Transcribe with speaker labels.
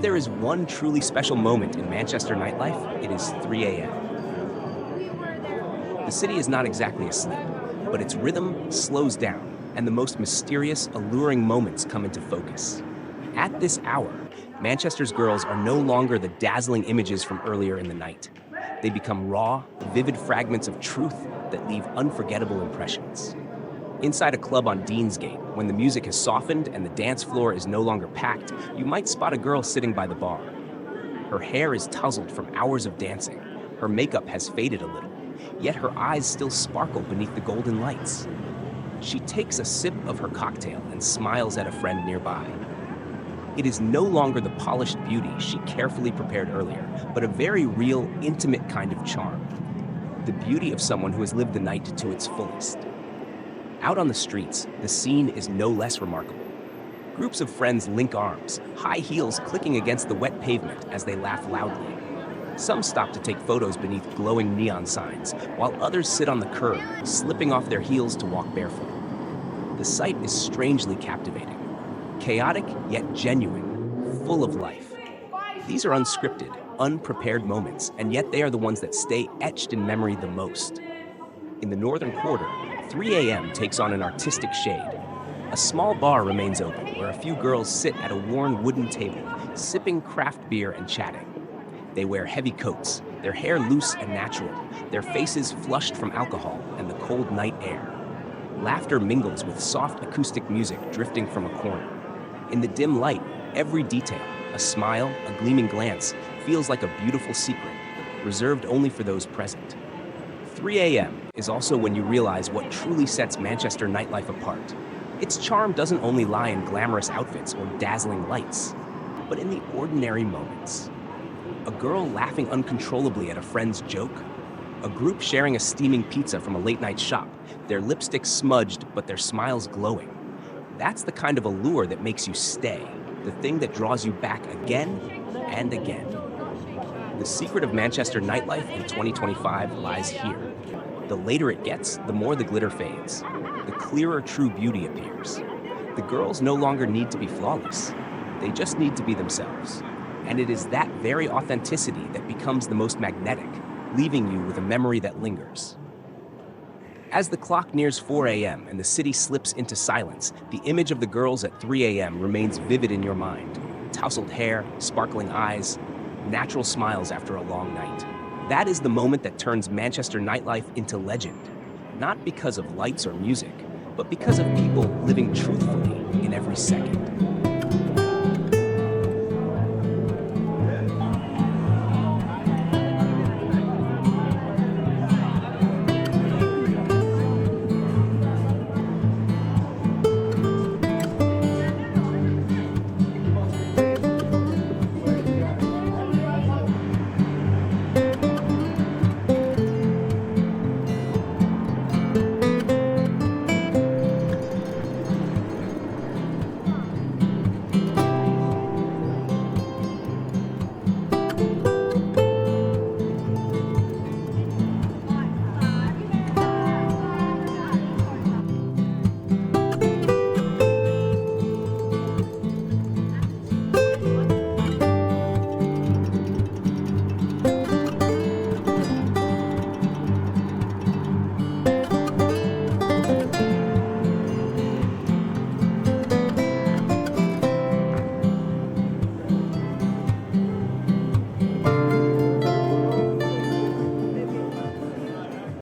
Speaker 1: there is one truly special moment in Manchester nightlife, it is 3 a.m. The city is not exactly asleep, but its rhythm slows down, and the most mysterious, alluring moments come into focus. At this hour, Manchester's girls are no longer the dazzling images from earlier in the night. They become raw, vivid fragments of truth that leave unforgettable impressions. Inside a club on Deansgate, when the music has softened and the dance floor is no longer packed, you might spot a girl sitting by the bar. Her hair is tousled from hours of dancing. Her makeup has faded a little, yet her eyes still sparkle beneath the golden lights. She takes a sip of her cocktail and smiles at a friend nearby. It is no longer the polished beauty she carefully prepared earlier, but a very real, intimate kind of charm. The beauty of someone who has lived the night to its fullest. Out on the streets, the scene is no less remarkable. Groups of friends link arms, high heels clicking against the wet pavement as they laugh loudly. Some stop to take photos beneath glowing neon signs, while others sit on the curb, slipping off their heels to walk barefoot. The sight is strangely captivating. Chaotic, yet genuine, full of life. These are unscripted, unprepared moments, and yet they are the ones that stay etched in memory the most. In the northern quarter, 3 a.m. takes on an artistic shade. A small bar remains open, where a few girls sit at a worn wooden table, sipping craft beer and chatting. They wear heavy coats, their hair loose and natural, their faces flushed from alcohol and the cold night air. Laughter mingles with soft acoustic music drifting from a corner. In the dim light, every detail, a smile, a gleaming glance, feels like a beautiful secret, reserved only for those present. 3 a.m. is also when you realize what truly sets Manchester nightlife apart. Its charm doesn't only lie in glamorous outfits or dazzling lights, but in the ordinary moments. A girl laughing uncontrollably at a friend's joke, a group sharing a steaming pizza from a late-night shop, their lipsticks smudged but their smiles glowing. That's the kind of allure that makes you stay, the thing that draws you back again and again. The secret of Manchester nightlife in 2025 lies here. The later it gets, the more the glitter fades. The clearer true beauty appears. The girls no longer need to be flawless. They just need to be themselves. And it is that very authenticity that becomes the most magnetic, leaving you with a memory that lingers. As the clock nears 4 a.m. and the city slips into silence, the image of the girls at 3 a.m. remains vivid in your mind. Tousled hair, sparkling eyes, natural smiles after a long night. That is the moment that turns Manchester nightlife into legend. Not because of lights or music, but because of people living truthfully in every second.